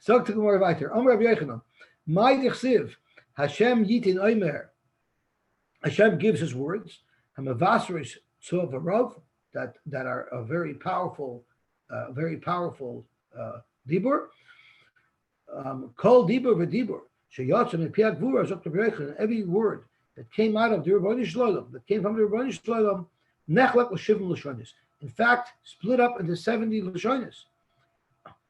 A: Zog to the more weiter. Amr Rabbi Yochanan, my dichsiv, Hashem yitin oimer. Hashem gives his words. Hamavasrish tzov v'rov, that are a very powerful dibur. Kol dibur v'dibur sheyotzim epiak vura zok Rabbi Yochanan. Every word that came out of the Rebbeinu Shalom, that came from the Rebbeinu Shalom, nechlek l'shivim l'shonis. In fact, split up into 70 l'shonis.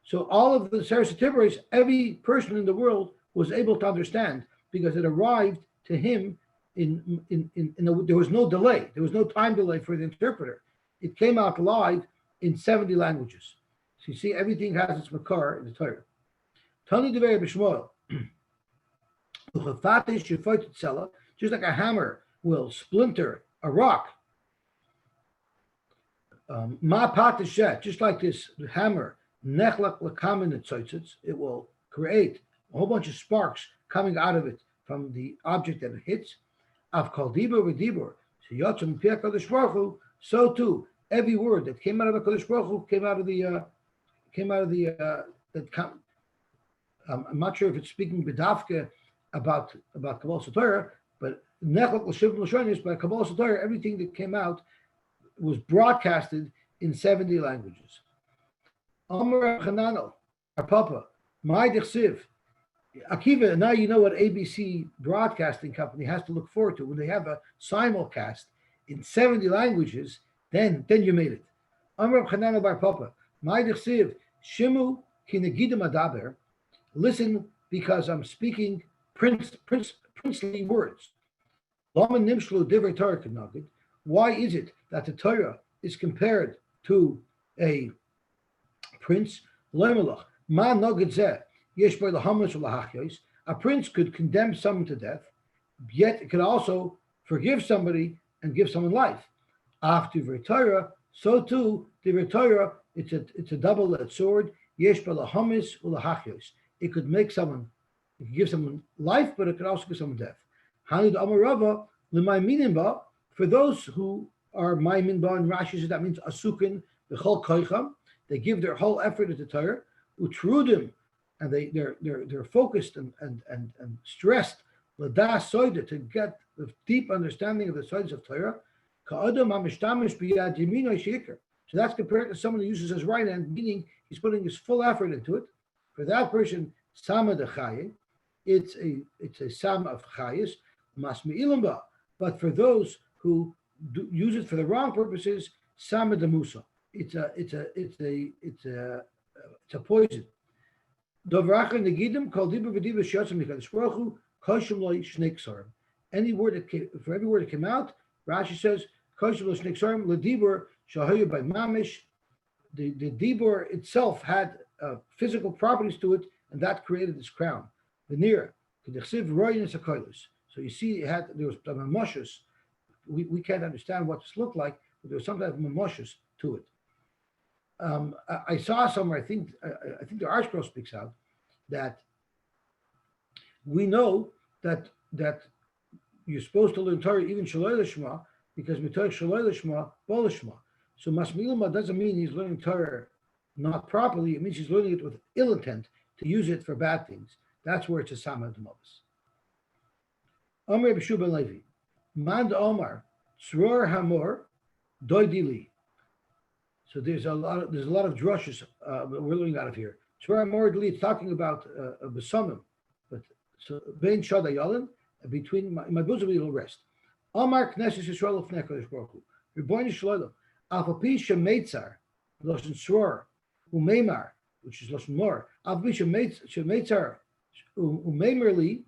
A: So all of the Seres Tibris, every person in the world was able to understand because it arrived to him there was no delay. There was no time delay for the interpreter. It came out live in 70 languages. So you see, everything has its makar in the Torah. Tani Devei B'Shmuel. Just like a hammer will splinter a rock. Ma patishet, just like this hammer, nechlak l'kamen etzotzitz, it will create a whole bunch of sparks coming out of it from the object that it hits. Av kol dibur v'dibur, sheyotzim pi HaKadosh Baruch Hu, so too every word that came out of HaKadosh Baruch Hu came out of the I'm not sure if it's speaking b'dafke about Kabbalah Torah, but nechlak l'shivim l'shonis, by Kabbalah Torah, everything that came out was broadcasted in 70 languages. Amar Chanano, our Papa, my dichsiv. Akiva, now you know what ABC Broadcasting Company has to look forward to when they have a simulcast in 70 languages. Then you made it. Amar Chanano bar Papa, my dichsiv. Shimu ki negidim adaber. Listen, because I'm speaking princely words. Lama nimshlu divrei Torah kenagid. Why is it that the Torah is compared to a prince? A prince could condemn someone to death, yet it could also forgive somebody and give someone life. After the Torah, so too the Torah, it's a double-edged sword. It could give someone life, but it could also give someone death. For those who are maimin and Rashi says that means asukin b'chol koicham, they give their whole effort into Torah, utrudim, and they're focused and stressed l'das soida, to get the deep understanding of the sides of Torah. Ka'adam hamishtamish b'yad yamino shikar. So that's compared to someone who uses his right hand, meaning he's putting his full effort into it. For that person, sama dechaye, it's a sama of chayis, masmi ilamba. But for those who use it for the wrong purposes, sama de musa. It's a poison. Any word that came, for every word that came out, Rashi says by mamish. The dibur itself had physical properties to it, and that created this crown. Veneer. So you see, there was mamoshes. We can't understand what this looked like, but there was some type of mamoshes to it. I saw somewhere. I think the ArtScroll speaks out that we know that you're supposed to learn Torah even shaloi lishma, because mitoch shaloi lishma bo lishma. So masmiluma doesn't mean he's learning Torah not properly. It means he's learning it with ill intent to use it for bad things. That's where it's a sama d'mos. Amr b'shu ben Levi, man Omar tzror hamor doidili. So there's a lot of drushes we're learning out of here. Tzror hamor doidili, it's talking about besamim, but so bein shadayalin, between my bosom will rest. Amar knesses Yisrael of Nekadosh Baruch Hu. Rebbeinu Shalom. Alpapi shemeitzar, loshen tzror, umeimar, which is loshen mor. Alpapi shemeitzar, umeimerli,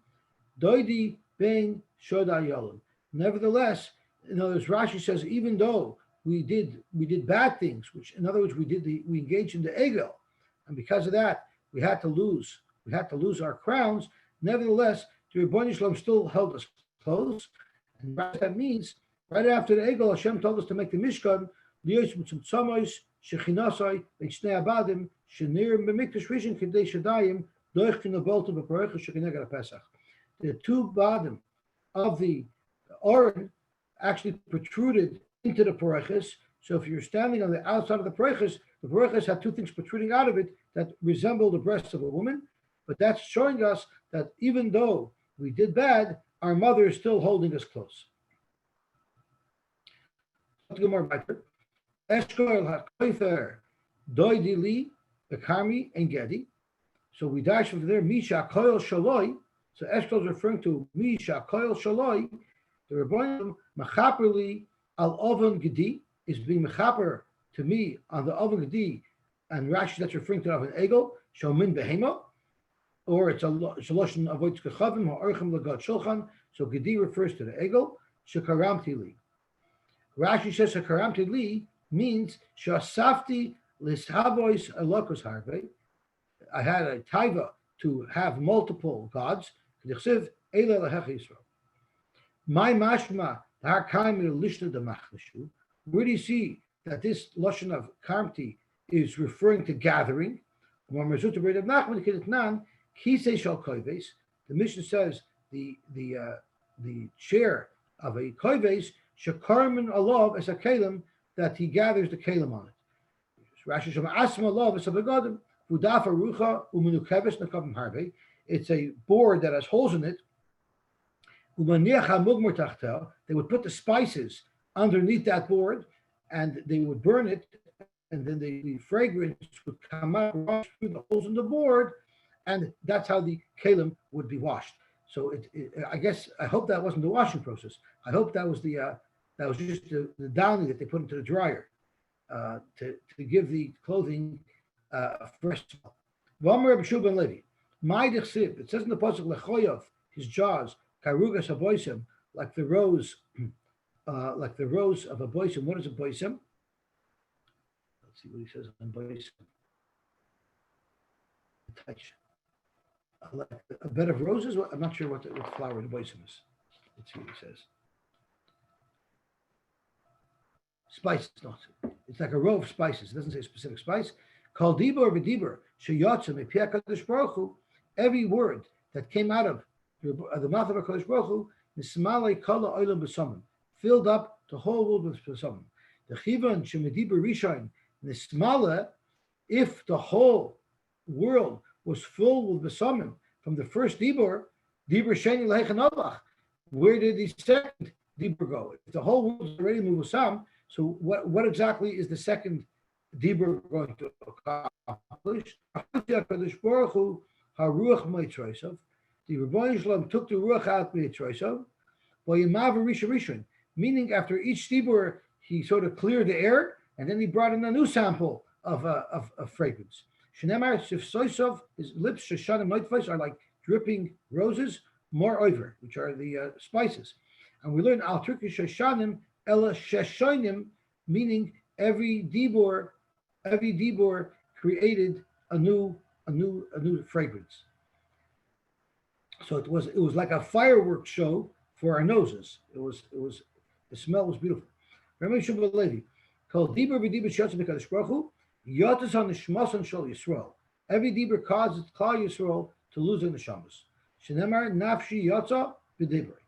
A: doidi bein shadayalin. Nevertheless, in other words, Rashi says, even though we did bad things, which in other words we engaged in the egel, and because of that we had to lose our crowns. Nevertheless, the Rebbeinu Shalom still held us close, and that means right after the egel, Hashem told us to make the Mishkan liyos mitzum tzamois Shechinasai and Shnei Abadim Shenir B'Mikdash Rishon Kedei Shadayim Doich Kinabolta B'Parecha Shekineged Pesach. The two bottom of the Oren actually protruded into the Parechas. So if you're standing on the outside of the Parechas had two things protruding out of it that resemble the breasts of a woman. But that's showing us that even though we did bad, our mother is still holding us close. So we dash over there, Misha Koil Shaloi. So Eshkol is referring to Misha Koil Shaloi. The Rebbeinu Mechaperli Al Oven Gedi is being Mechaper to me on the Oven Gedi, and Rashi that's referring to Oven Egel, Shomin Behema, or it's a Shaloshon Avoitz Kechavim or Orchem Lagat Shulchan. So Gedi refers to the Egel, Shekaramti Li. Rashi says Shekaramti Li means Shasafti Lishavois Elokos Harve. I had a taiva to have multiple gods. My mashma where do you see that this lashon of karmti is referring to gathering? The mission says the chair of a koives shekarmin alav as a kalim, that he gathers the kalim on it. Rashi Shema Asma alav as a begadim. It's a board that has holes in it. They would put the spices underneath that board and they would burn it, and then the fragrance would come out through the holes in the board, and that's how the kalim would be washed. So I hope that wasn't the washing process. I hope that was just the downing that they put into the dryer to give the clothing fresh smell. It says in the pasuk lechoyov, his jaws, karugas aboisim, like the rose of a boisim. What is a boisim? Let's see what he says on boisim. Touch. Like a bed of roses. I'm not sure what flower the boisim is. Let's see what he says. Spices, not. It's like a row of spices. It doesn't say a specific spice. Called dibur v'dibur sheyatsa me'piach Kadosh Baruch Hu. Every word that came out of the mouth of Kadosh Baruch Hu, nismalei kala olam b'samim, filled up the whole world with b'samim. The chivan shemedibur rishon nismala, if the whole world was full with b'samim from the first dibur sheni leichanavach, where did the second dibur go? If the whole world is already muvusam, so what exactly is the second dibur going to accomplish? The Rebbeinu Shalom took the ruach out mitzraysav, meaning after each dibur he sort of cleared the air, and then he brought in a new sample of fragrance. Shenemar sifsoisov, his lips sheshanim noitfos are like dripping roses, more over, which are the spices, and we learn al turkish sheshanim ela sheshonim, meaning every dibur created a new fragrance. So it was like a fireworks show for our noses. It was the smell was beautiful. Remember Shubal Levi called dibur v'dibur shotz b'kadosh baruch hu yotas on the shmason shel Yisrael. Every dibur causes Klal Yisrael to lose their neshamas. Shenemar nafshi yotza b'dibur.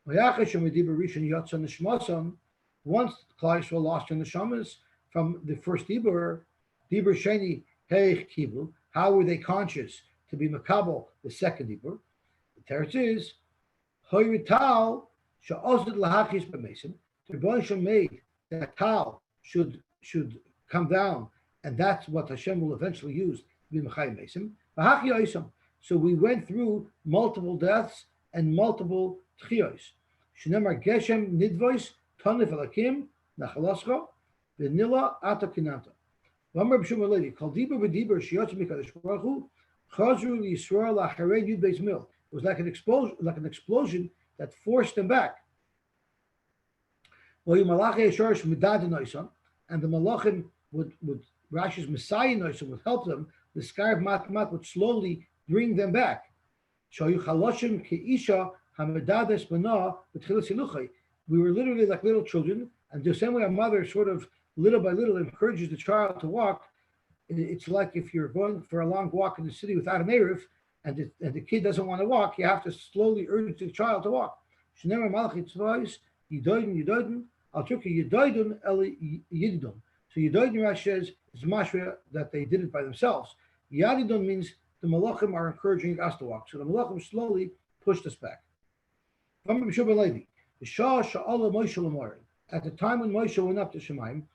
A: V'yachash shemedibur rishon yotza neshmason. Once Klal Yisrael lost their neshamas from the first dibur sheni heich kiblu, how were they conscious to be makabel the second dibur? The teretz is hoyrital she'osed lahachis b'mesim. The Rebbeinu made that tal should come down, and that's what Hashem will eventually use to be mechayim mesim. V'hachi oisam. So we went through multiple deaths and multiple tchiyos. Shenemar geshem nidvois tonif alakim nachalascha v'nila ata kinanta. V'amar b'shum aledi kol dibur v'dibur sheyotz mikadosh baruch hu chazru Yisrael acharei yud beis mil. It was like an explosion that forced them back. And the malachim would Rashi's Messiah Noison would help them. The scarf matmat would slowly bring them back. We were literally like little children, and the same way our mother sort of little by little encourages the child to walk. It's like if you're going for a long walk in the city without an Erev, and the kid doesn't want to walk, you have to slowly urge the child to walk. Shneimar Malachim Tzvos, Yidoidin, Al Turki Yidoidin Eli Yididon. So Yidoidin Rashi says is mashra that they did it by themselves. Yadidon means the Malachim are encouraging us to walk. So the Malachim slowly pushed us back. At the time when Moshe went up to Shemaim,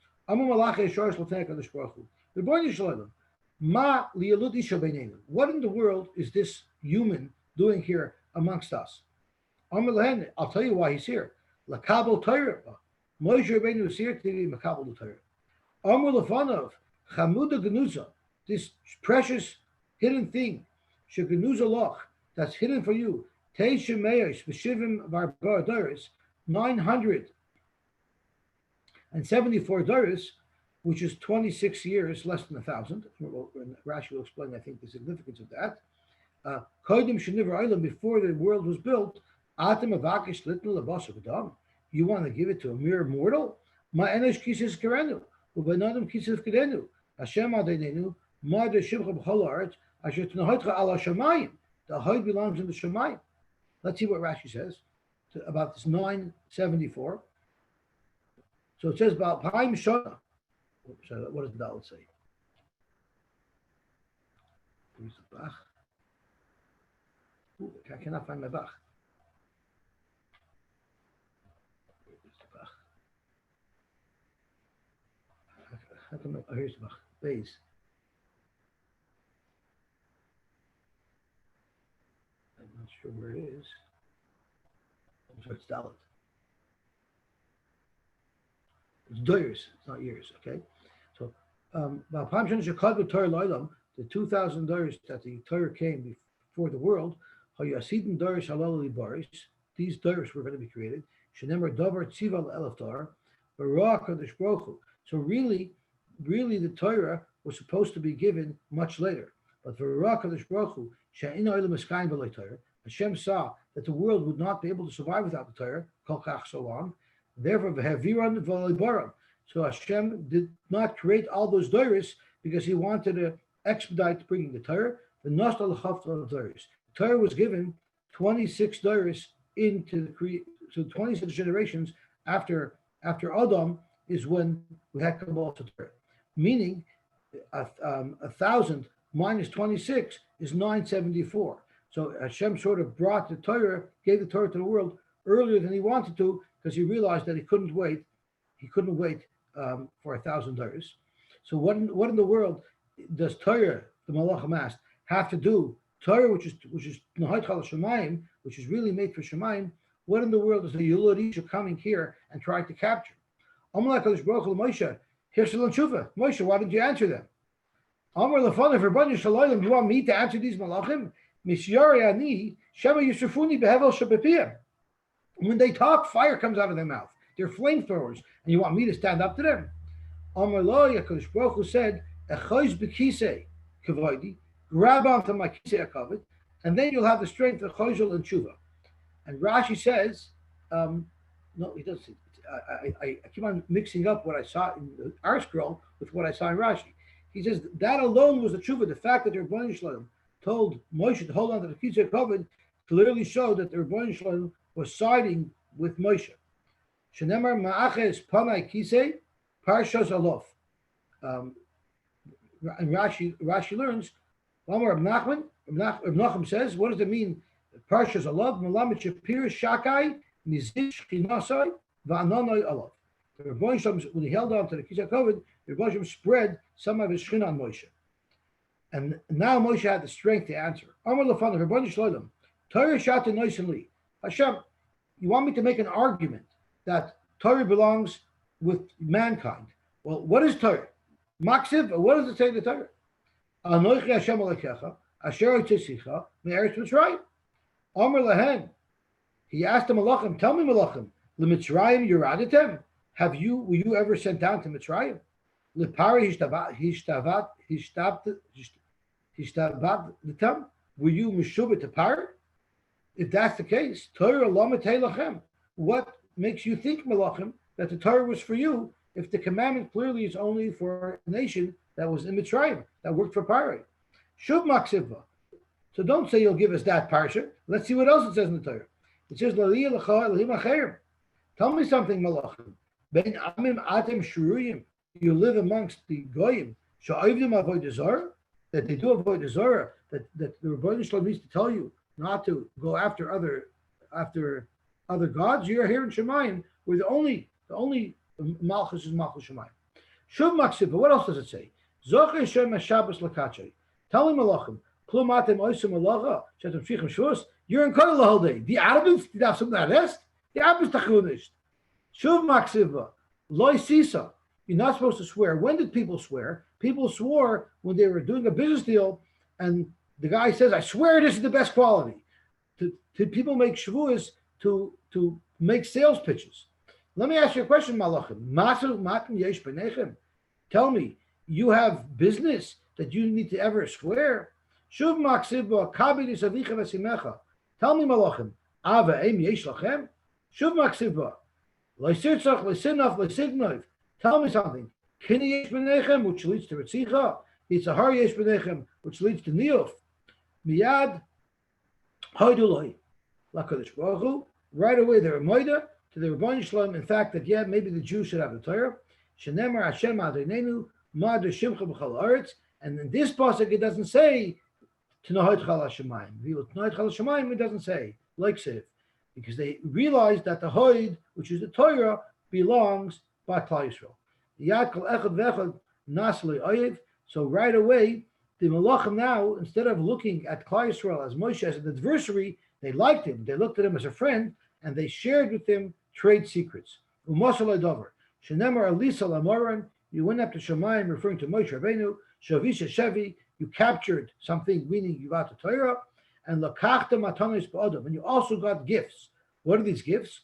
A: what in the world is this human doing here amongst us? I'll tell you why he's here. Lakabel Torah. Moshe Rabbeinu is here to be Makabel Torah. Amr Lefanov, Chamuda Genuza, this precious hidden thing, Shegenuza Loch, that's hidden for you. Teisha Meir, Shivim Varbar Doris, 974 Doris, which is 26 years, less than 1,000. Rashi will explain, I think, the significance of that. Kodim Shenivar Olam, before the world was built, Atem Avakish Little Labasa Gadam. You want to give it to a mere mortal? Ma Enesh Kisis Kerenu, Ubanadam Kisis Kerenu, Hashem Adonenu, Ma De Shimcha B'chol Haaretz, Asher Tnahotra Ala Shamayim. The Hod belongs in the Shamayim. Let's see what Rashi says about this 974. So it says about Paim Shona. What does the Dalit say? Where's the Bach? Ooh, I cannot find my Bach. How come? Oh, here's the Bach. Base. I'm not sure where it is. I'm sorry, it's Dalit. It's doyers, it's not years, okay? So, the 2,000 doyers that the Torah came before the world, these doyers were going to be created. So really, the Torah was supposed to be given much later. But Hashem saw that the world would not be able to survive without the Torah, so long. Therefore, so Hashem did not create all those doiris because he wanted to expedite bringing the Torah. The Torah was given 26 doiris into the so 26 generations after Adam is when we had Kabbalah to Torah. Meaning, 1,000 minus 26 is 974. So Hashem sort of brought the Torah, gave the Torah to the world earlier than he wanted to, because he realized that he couldn't wait. He couldn't wait for 1,000 dollars. So what in the world does Torah, the Malachim asked, have to do? Torah, which is Nahai Chal Shemayim, which is really made for Shemayim. What in the world is the Yulad Isha coming here and trying to capture? Amalek Hakadosh Baruch Hu Moshe, Hirshel Tshuva. Moshe, why didn't you answer them? Amar Lefanav Rabban Yishalayim. You want me to answer these Malachim? Misyari Ani Shema Yisrafuni Behevel Shabapiyah. When they talk, fire comes out of their mouth. They're flamethrowers, and you want me to stand up to them? Amar Lo Hakadosh Baruch Hu said, "Echois bekisei kavodi, grab onto my kisei akavod, and then you'll have the strength of chosel and tshuva." And Rashi says, no, he doesn't. I keep on mixing up what I saw in our scroll with what I saw in Rashi. He says that alone was the tshuva. The fact that the Rebbeinu Shalom told Moshe to hold on to the kisei akavod clearly showed that the Rebbeinu Shalom was siding with Moshe. Shenemar ma'aches panai kisei parshas alof. And Rashi learns. Rab Nachman says, what does it mean? Parshas alof melamed shapir shakai mizish chinasai va'ananoi alof. The Rebbeinu Shalom, when he held on to the kisei akavod, the Rebbeinu Shalom spread some of his shchin on Moshe, and now Moshe had the strength to answer. Amar lefanav Rebbeinu Shalom, Torah shata noisin li. Hashem, you want me to make an argument that Torah belongs with mankind? Well, what is Torah? Maksiv, what does it say in the Torah? Anochi Hashem Elokecha, Asher Tzisicha, Me'eretz Mitzrayim. Amar lahen. He asked the Malachim, tell me Malachim, LeMitzrayim Yeraditem? Were you ever sent down to Mitzrayim? LePari Hishtavat L'tam? Were you Meshubah to Par? If that's the case, Torah Lametei Lachem. What makes you think, Malachim, that the Torah was for you if the commandment clearly is only for a nation that was in Mitzrayim, that worked for Pari? Shuv maksiva. So don't say you'll give us that parsha. Let's see what else it says in the Torah. It says, L'liyah l'cha Elohim acherim. Tell me something, Malachim. Ben amim atem shuruyim. You live amongst the goyim. Sha'ayvdim avodah zarah. That they do avodah zarah. That the Rebbeinu Shalom needs to tell you not to go after other gods. You're here in Shemayim, where the only Malchus is Malchus Shemayim. Shuv maksiva. What else does it say? Zocher Shem Shabbos lakachay. Tell him, Malachim. You're in Koil the whole day. Die Arbeit, die darfst du not rest. Die Arbeit ist doch nicht. Shuv maksiva. Loi sisa. You're not supposed to swear. When did people swear? People swore when they were doing a business deal, and the guy says, I swear this is the best quality. To people make shvuas to make sales pitches. Let me ask you a question, Malachim. Masu matim yesh b'nechem. Tell me, you have business that you need to ever swear? Shuv maksiva kabidis avicha v'simecha. Tell me, Malachim. Ava em yesh lachem. Shuv maksiva. Leisitzach, leisinaf, leisignov. Tell me something. Kini yesh b'nechem, which leads to Ritzicha. Yitzhar yesh b'nechem, which leads to Niyuf. Miyad hoiduloi. Lakadosh Baruch Hu. Right away, they're a moida to the Rebbeinu Shalom. In fact, that maybe the Jews should have the Torah. Shenemar Hashem Adonenu Ma'ad Shimcha b'chol haaretz. And in this pasuk, it doesn't say Tnohot Chal Hashemayim. Tnohot Chal Hashemayim, it doesn't say like Siv, because they realized that the Hoid, which is the Torah, belongs by Klal Yisrael. Yad Kol Echad V'Echad Nasli Oyev. So right away, the Malachim now, instead of looking at Klal Yisrael as Moshe as an adversary, they liked him. They looked at him as a friend, and they shared with him trade secrets. Umasal Dover. Shenemar Alisa Lamoran. You went up to Shemayim, referring to Moshe Rabbeinu. Shavisha Shevi. You captured something, meaning you got the Torah. And Lakachta Matanis Ba'adam. And you also got gifts. What are these gifts?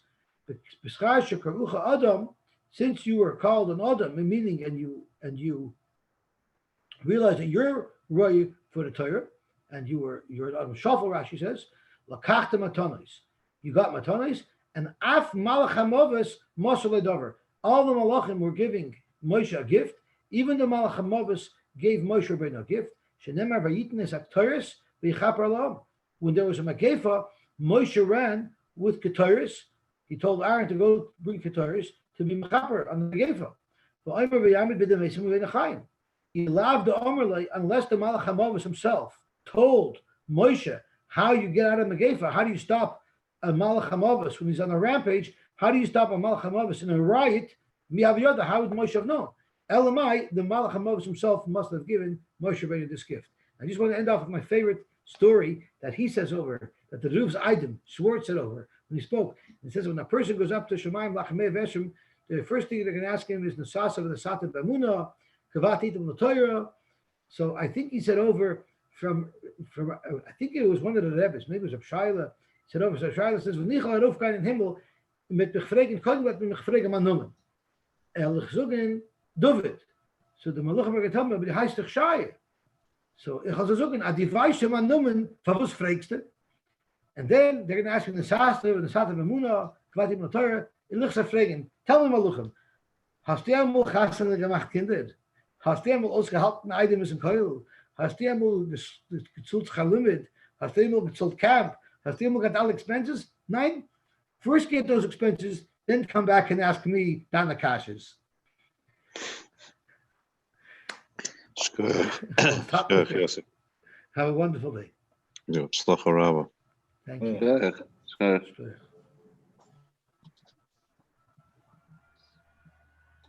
A: Adam. Since you were called an Adam, meaning and you realize that you're roy for the Torah, and you're an Adam Shafal, Rashi says, Lakachta Matanis. You got Matanis, and Af Malachamovas Moshe Dover. All the Malachim were giving Moshe a gift. Even the Malachamovas gave Moshe Rabbeinu a gift. Shenemar Vayitnes Aktoris V'Yichaper Alam. When there was a Magefa, Moshe ran with Ketoris. He told Aaron to go bring Ketoris to be Mechaper on the Magefa. He allowed the Omerle unless the Malachamovas himself told Moshe how you get out of Magefa. How do you stop a Malachamovas when he's on a rampage? How do you stop a Malachamovas in a riot? How would Moshe have known? Elamai, the Malachamovas himself must have given Moshe Rabbeinu this gift. I just want to end off with my favorite story that he says over, that the Ruv's Eidim, Schwartz said over when he spoke. He says when a person goes up to Shemayim Lachamei Veshem, the first thing they're going to ask him is Nasasa v'Nasata b'Emunah, Kavati item l'Torah. So I think he said over from I think it was one of the Rebbes, maybe it was Abshayla, said over. So Abshayla says, "V'nichal arufkain in Himmel mit befregen kodem mit befregen manumen." Zogen David. So the Malachim are going to tell me, but he heißt doch Shai. So ich habe zogen a device manumen, was fragst du? And then they're going to ask him the Sastre and the Sata b'Emunah, Kavati item l'Torah. In Lichsa fragen, tell me Malachim, hast du einmal Chassene gemacht, Kinder? Hast du einmal ausgehalten, Eidemis in Keul? Hast du einmal gezult Chalimid? Hast du einmal gezult Camp? Hast du einmal got all expenses? Nein. First get those expenses, then come back and ask me down the cashes.
D: Yosy.
A: Have a wonderful day.
D: Jo, slag Araba.
A: Thank you.
E: Sure.